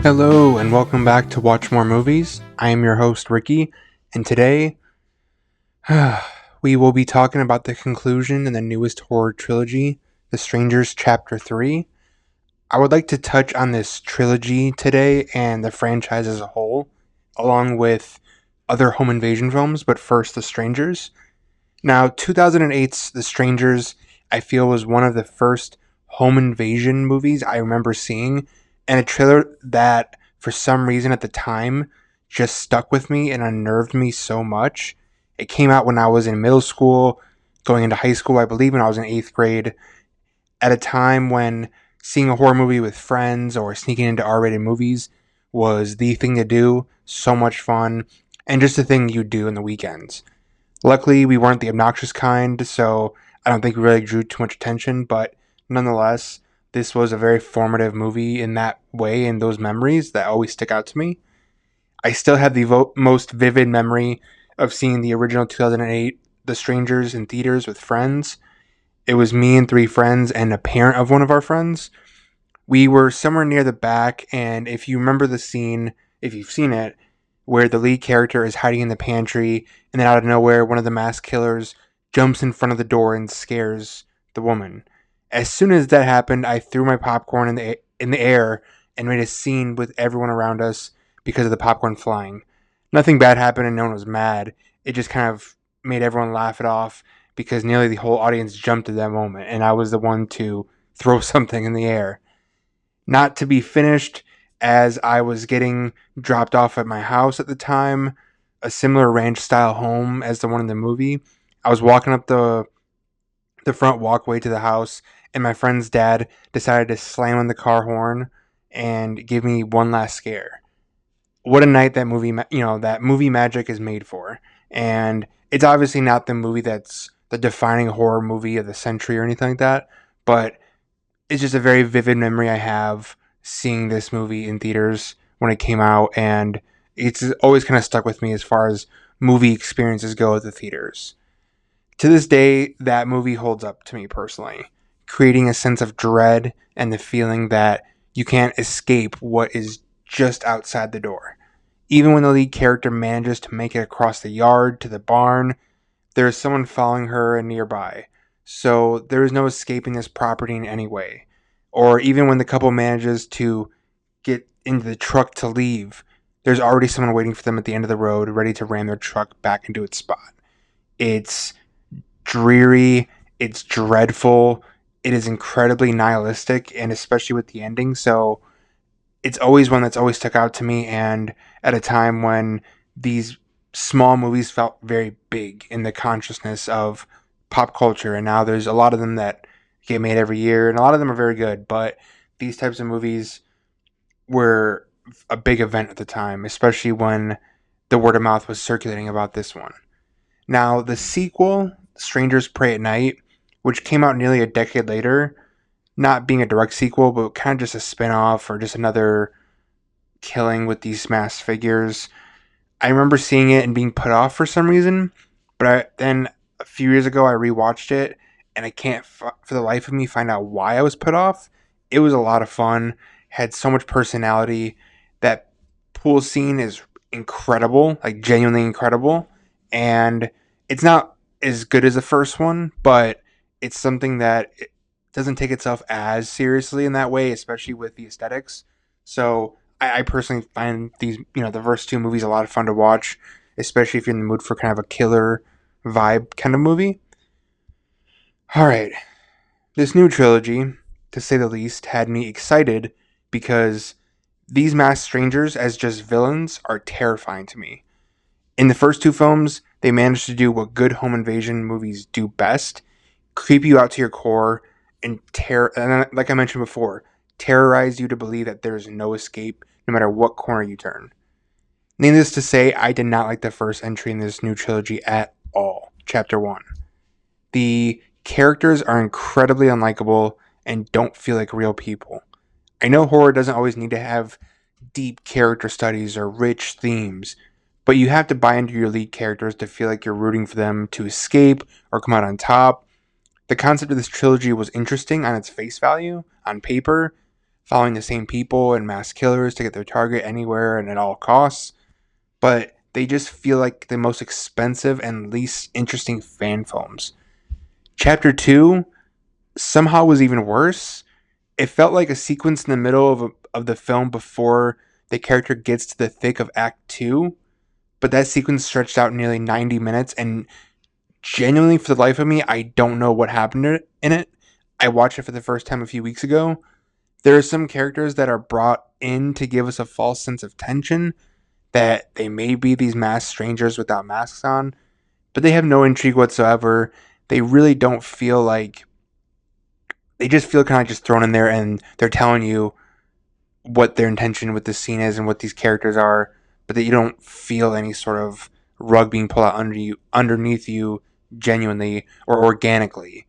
Hello and welcome back to Watch More Movies. I am your host Ricky, and today we will be talking about the conclusion in the newest horror trilogy, The Strangers Chapter 3. I would like to touch on this trilogy today and the franchise as a whole, along with other home invasion films, but first The Strangers. Now, 2008's The Strangers, I feel, was one of the first home invasion movies I remember seeing, and a trailer that, for some reason at the time, just stuck with me and unnerved me so much. It came out when I was in middle school, going into high school, I believe, when I was in 8th grade, at a time when seeing a horror movie with friends or sneaking into R-rated movies was the thing to do, so much fun, and just a thing you do in the weekends. Luckily, we weren't the obnoxious kind, so I don't think we really drew too much attention, but nonetheless, this was a very formative movie in that way, and those memories that always stick out to me. I still have the most vivid memory of seeing the original 2008 The Strangers in theaters with friends. It was me and three friends and a parent of one of our friends. We were somewhere near the back, and if you remember the scene, if you've seen it, where the lead character is hiding in the pantry, and then out of nowhere, one of the masked killers jumps in front of the door and scares the woman. As soon as that happened, I threw my popcorn in the air and made a scene with everyone around us because of the popcorn flying. Nothing bad happened, and no one was mad. It just kind of made everyone laugh it off because nearly the whole audience jumped at that moment, and I was the one to throw something in the air. Not to be finished, as I was getting dropped off at my house at the time, a similar ranch style home as the one in the movie. I was walking up the front walkway to the house, and my friend's dad decided to slam on the car horn and give me one last scare. What a night that that movie magic is made for. And it's obviously not the movie that's the defining horror movie of the century or anything like that, but it's just a very vivid memory I have seeing this movie in theaters when it came out, and it's always kind of stuck with me as far as movie experiences go at the theaters. To this day, that movie holds up to me personally, creating a sense of dread and the feeling that you can't escape what is just outside the door. Even when the lead character manages to make it across the yard to the barn, there is someone following her nearby, so there is no escaping this property in any way. Or even when the couple manages to get into the truck to leave, there's already someone waiting for them at the end of the road, ready to ram their truck back into its spot. It's dreary, it's dreadful, it is incredibly nihilistic, and especially with the ending, so it's always one that's always stuck out to me, and at a time when these small movies felt very big in the consciousness of pop culture, and now there's a lot of them that get made every year, and a lot of them are very good, but these types of movies were a big event at the time, especially when the word of mouth was circulating about this one. Now, the sequel, Strangers Pray at Night, which came out nearly a decade later, not being a direct sequel, but kind of just a spin off or just another killing with these masked figures. I remember seeing it and being put off for some reason, but then a few years ago I rewatched it, and I can't for the life of me find out why I was put off. It was a lot of fun, had so much personality. That pool scene is incredible, like genuinely incredible, and it's not as good as the first one, but it's something that it doesn't take itself as seriously in that way, especially with the aesthetics. So I personally find the first two movies a lot of fun to watch, especially if you're in the mood for kind of a killer vibe kind of movie. All right, this new trilogy, to say the least, had me excited because these masked strangers as just villains are terrifying to me. In the first two films, they managed to do what good home invasion movies do best: creep you out to your core and like I mentioned before, terrorize you to believe that there is no escape no matter what corner you turn. Needless to say, I did not like the first entry in this new trilogy at all. Chapter 1. The characters are incredibly unlikable and don't feel like real people. I know horror doesn't always need to have deep character studies or rich themes, but you have to buy into your lead characters to feel like you're rooting for them to escape or come out on top. The concept of this trilogy was interesting on its face value, on paper. following the same people and mass killers to get their target anywhere and at all costs, but they just feel like the most expensive and least interesting fan films. Chapter 2 somehow was even worse. It felt like a sequence in the middle of the film before the character gets to the thick of Act 2, but that sequence stretched out nearly 90 minutes, and genuinely, for the life of me, I don't know what happened in it. I watched it for the first time a few weeks ago. There are some characters that are brought in to give us a false sense of tension, that they may be these masked strangers without masks on, but they have no intrigue whatsoever. They really don't feel like, they just feel kind of just thrown in there, and they're telling you what their intention with this scene is and what these characters are, but that you don't feel any sort of rug being pulled out underneath you genuinely or organically.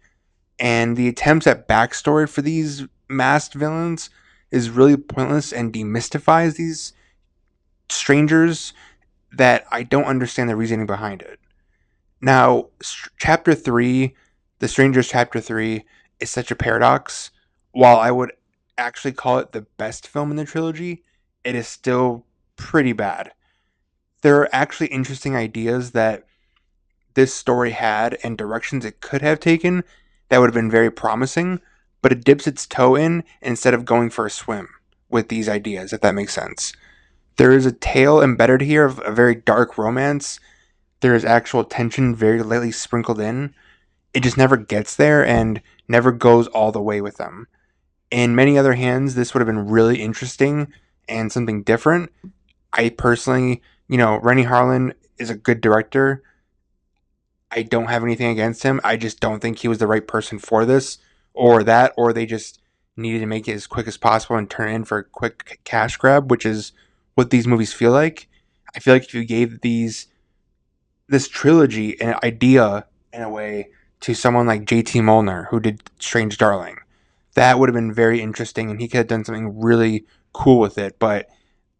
And the attempts at backstory for these masked villains is really pointless and demystifies these strangers, that I don't understand the reasoning behind it. Now, chapter 3, The Strangers chapter 3, is such a paradox. While I would actually call it the best film in the trilogy, it is still pretty bad. There are actually interesting ideas that this story had and directions it could have taken that would have been very promising, but it dips its toe in instead of going for a swim with these ideas, if that makes sense. There is a tale embedded here of a very dark romance. There is actual tension very lightly sprinkled in. It just never gets there and never goes all the way with them. In many other hands, this would have been really interesting and something different. I personally, Rennie Harlan is a good director. I don't have anything against him. I just don't think he was the right person for this or that, or they just needed to make it as quick as possible and turn it in for a quick cash grab, which is what these movies feel like. I feel like if you gave this trilogy an idea in a way to someone like JT Molnar, who did Strange Darling, that would have been very interesting and he could have done something really cool with it. But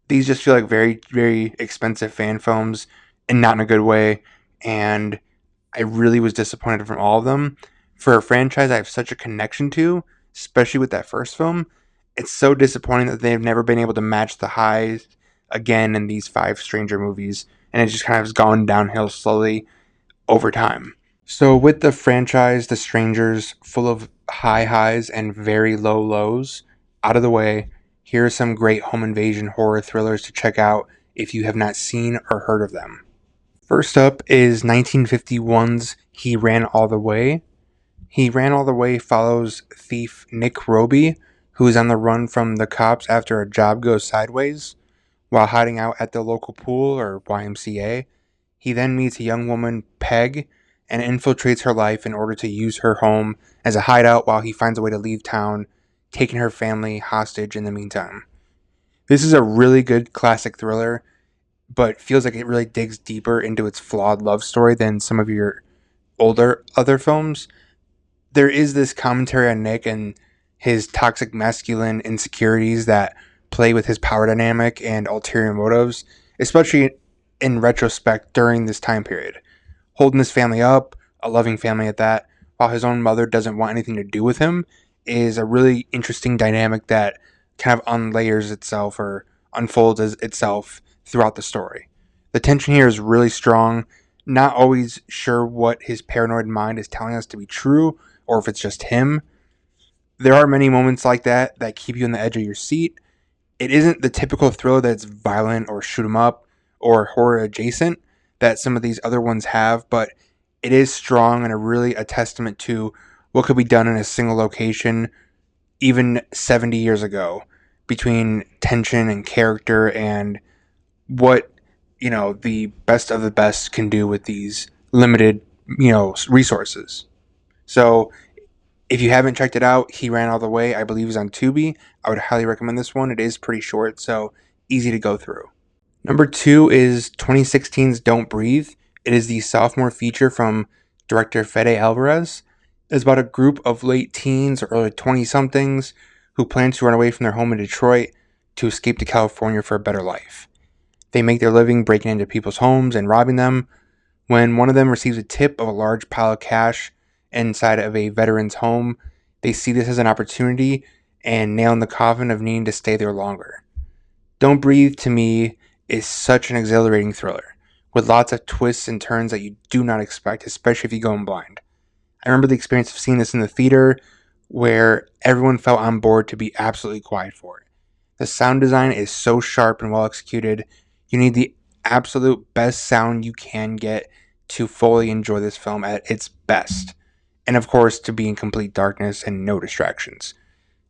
these just feel like very, very expensive fan films and not in a good way. And I really was disappointed from all of them. For a franchise I have such a connection to, especially with that first film, it's so disappointing that they've never been able to match the highs again in these 5 Stranger movies, and it just kind of has gone downhill slowly over time. So, with the franchise, The Strangers, full of high highs and very low lows, out of the way, here are some great home invasion horror thrillers to check out if you have not seen or heard of them. First up is 1951's He Ran All the Way. He Ran All the Way follows thief Nick Roby, who is on the run from the cops after a job goes sideways. While hiding out at the local pool, or YMCA, he then meets a young woman, Peg, and infiltrates her life in order to use her home as a hideout while he finds a way to leave town, taking her family hostage in the meantime. This is a really good classic thriller, but feels like it really digs deeper into its flawed love story than some of your older other films. There is this commentary on Nick and his toxic masculine insecurities that play with his power dynamic and ulterior motives, especially in retrospect during this time period. Holding his family up, a loving family at that, while his own mother doesn't want anything to do with him, is a really interesting dynamic that kind of unlayers itself or unfolds as itself throughout the story. The tension here is really strong, not always sure what his paranoid mind is telling us to be true or if it's just him. There are many moments like that that keep you on the edge of your seat. It isn't the typical thriller that's violent or shoot 'em up or horror adjacent that some of these other ones have, but it is strong and really a testament to what could be done in a single location even 70 years ago, between tension and character and what the best of the best can do with these limited resources. So if you haven't checked it out, He Ran All the Way, I believe, is on Tubi. I would highly recommend this one. It is pretty short, so easy to go through. Number 2 is 2016's Don't Breathe. It is the sophomore feature from director Fede Alvarez. It's about a group of late teens or early 20-somethings who plan to run away from their home in Detroit to escape to California for a better life. They make their living breaking into people's homes and robbing them. When one of them receives a tip of a large pile of cash inside of a veteran's home, they see this as an opportunity and nail in the coffin of needing to stay there longer. Don't Breathe, to me, is such an exhilarating thriller, with lots of twists and turns that you do not expect, especially if you go in blind. I remember the experience of seeing this in the theater, where everyone felt on board to be absolutely quiet for it. The sound design is so sharp and well executed. You need the absolute best sound you can get to fully enjoy this film at its best. And of course, to be in complete darkness and no distractions.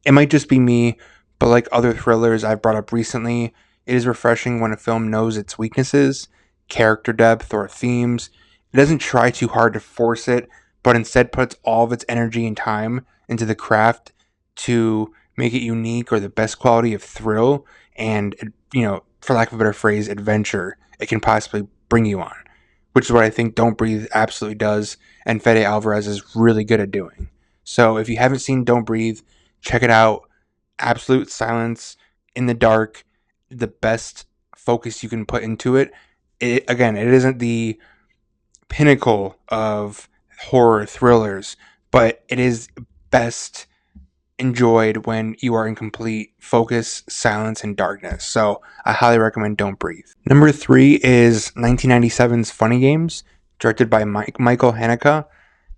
It might just be me, but like other thrillers I've brought up recently, it is refreshing when a film knows its weaknesses, character depth, or themes. It doesn't try too hard to force it, but instead puts all of its energy and time into the craft to make it unique or the best quality of thrill and, for lack of a better phrase, adventure it can possibly bring you on, which is what I think Don't Breathe absolutely does, and Fede Alvarez is really good at doing. So if you haven't seen Don't Breathe, check it out. Absolute silence in the dark, the best focus you can put into it. It isn't the pinnacle of horror thrillers, but it is best enjoyed when you are in complete focus, silence, and darkness. So I highly recommend Don't Breathe. Number 3 is 1997's Funny Games, directed by Michael Haneke.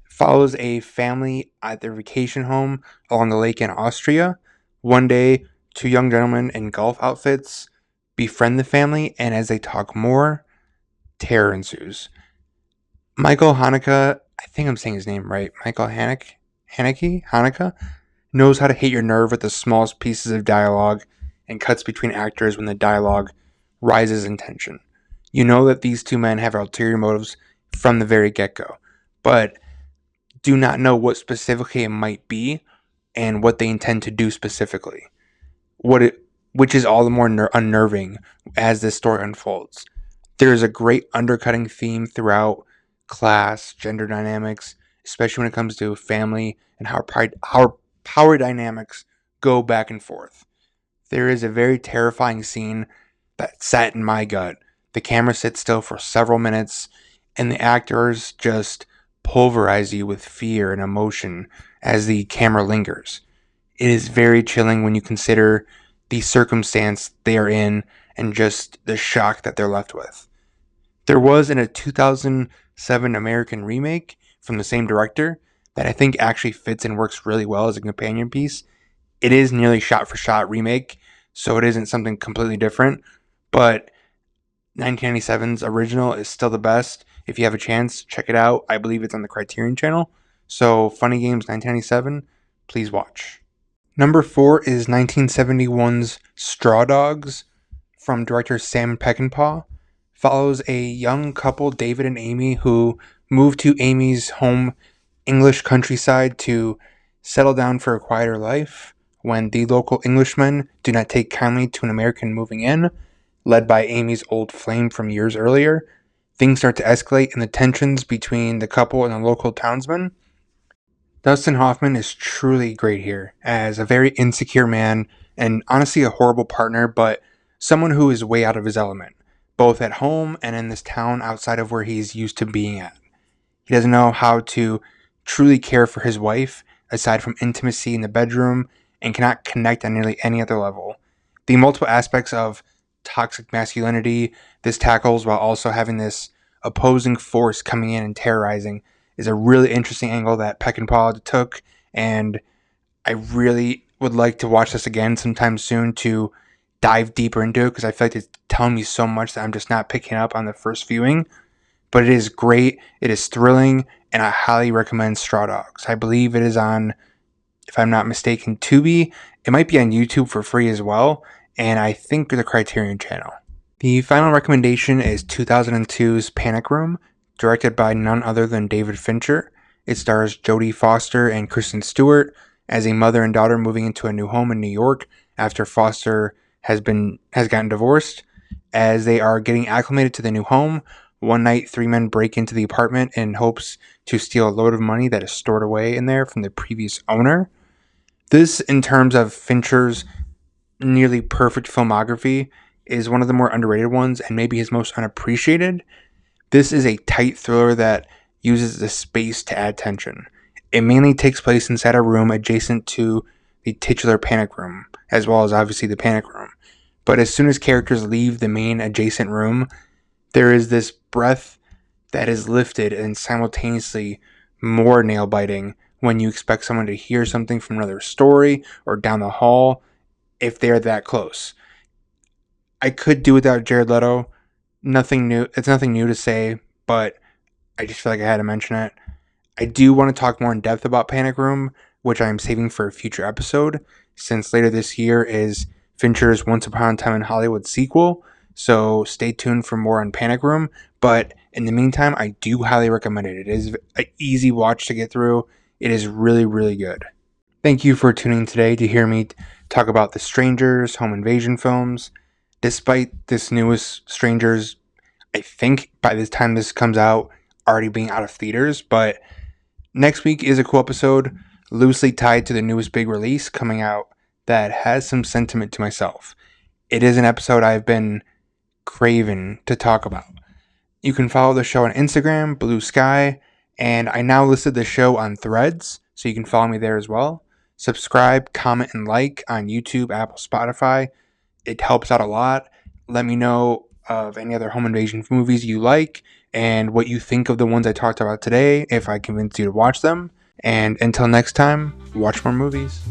Follows a family at their vacation home along the lake in Austria. One day, two young gentlemen in golf outfits befriend the family, and as they talk more, terror ensues. Michael Haneke, I think I'm saying his name right, Michael Haneke, knows how to hit your nerve with the smallest pieces of dialogue and cuts between actors when the dialogue rises in tension. You know that these two men have ulterior motives from the very get-go, but do not know what specifically it might be and what they intend to do specifically. Which is all the more unnerving as this story unfolds. There is a great undercutting theme throughout: class, gender dynamics, especially when it comes to family and how power dynamics go back and forth. There is a very terrifying scene that sat in my gut. The camera sits still for several minutes, and the actors just pulverize you with fear and emotion as the camera lingers. It is very chilling when you consider the circumstance they are in and just the shock that they're left with. There was in a 2007 American remake from the same director that I think actually fits and works really well as a companion piece. It is nearly shot for shot remake, so it isn't something completely different, but 1997's original is still the best. If you have a chance, check it out. I believe it's on the Criterion channel. So, Funny Games 1997, please watch. Number 4 is 1971's Straw Dogs from director Sam Peckinpah. Follows a young couple, David and Amy, who move to Amy's home English countryside to settle down for a quieter life when the local Englishmen do not take kindly to an American moving in, led by Amy's old flame from years earlier. Things start to escalate in the tensions between the couple and the local townsmen. Dustin Hoffman is truly great here as a very insecure man and honestly a horrible partner, but someone who is way out of his element, both at home and in this town outside of where he's used to being at. He doesn't know how to truly care for his wife aside from intimacy in the bedroom and cannot connect on nearly any other level. The multiple aspects of toxic masculinity this tackles while also having this opposing force coming in and terrorizing is a really interesting angle that Peckinpah took, and I really would like to watch this again sometime soon to dive deeper into it because I feel like it's telling me so much that I'm just not picking up on the first viewing. But it is great, it is thrilling, and I highly recommend Straw Dogs. I believe it is on, if I'm not mistaken, Tubi. It might be on YouTube for free as well, and I think the Criterion channel. The final recommendation is 2002's Panic Room, directed by none other than David Fincher. It stars Jodie Foster and Kristen Stewart as a mother and daughter moving into a new home in New York after Foster has gotten divorced. As they are getting acclimated to the new home, one night 3 men break into the apartment in hopes to steal a load of money that is stored away in there from the previous owner. This, in terms of Fincher's nearly perfect filmography, is one of the more underrated ones and maybe his most unappreciated. This is a tight thriller that uses the space to add tension. It mainly takes place inside a room adjacent to the titular panic room, as well as obviously the panic room. But as soon as characters leave the main adjacent room, there is this breath that is lifted and simultaneously more nail biting when you expect someone to hear something from another story or down the hall if they're that close. I could do without Jared Leto. Nothing new. It's nothing new to say, but I just feel like I had to mention it. I do want to talk more in depth about Panic Room, which I'm saving for a future episode, since later this year is Fincher's Once Upon a Time in Hollywood sequel. So stay tuned for more on Panic Room. But in the meantime, I do highly recommend it. It is an easy watch to get through. It is really, really good. Thank you for tuning today to hear me talk about The Strangers, home invasion films. Despite this newest Strangers, I think by the time this comes out, already being out of theaters, but next week is a cool episode, loosely tied to the newest big release coming out that has some sentiment to myself. It is an episode I've been craving to talk about. You can follow the show on Instagram, Bluesky, and I now listed the show on Threads, so you can follow me there as well. Subscribe, comment, and like on YouTube, Apple, Spotify. It helps out a lot. Let me know of any other home invasion movies you like and what you think of the ones I talked about today, if I convinced you to watch them. And until next time, watch more movies.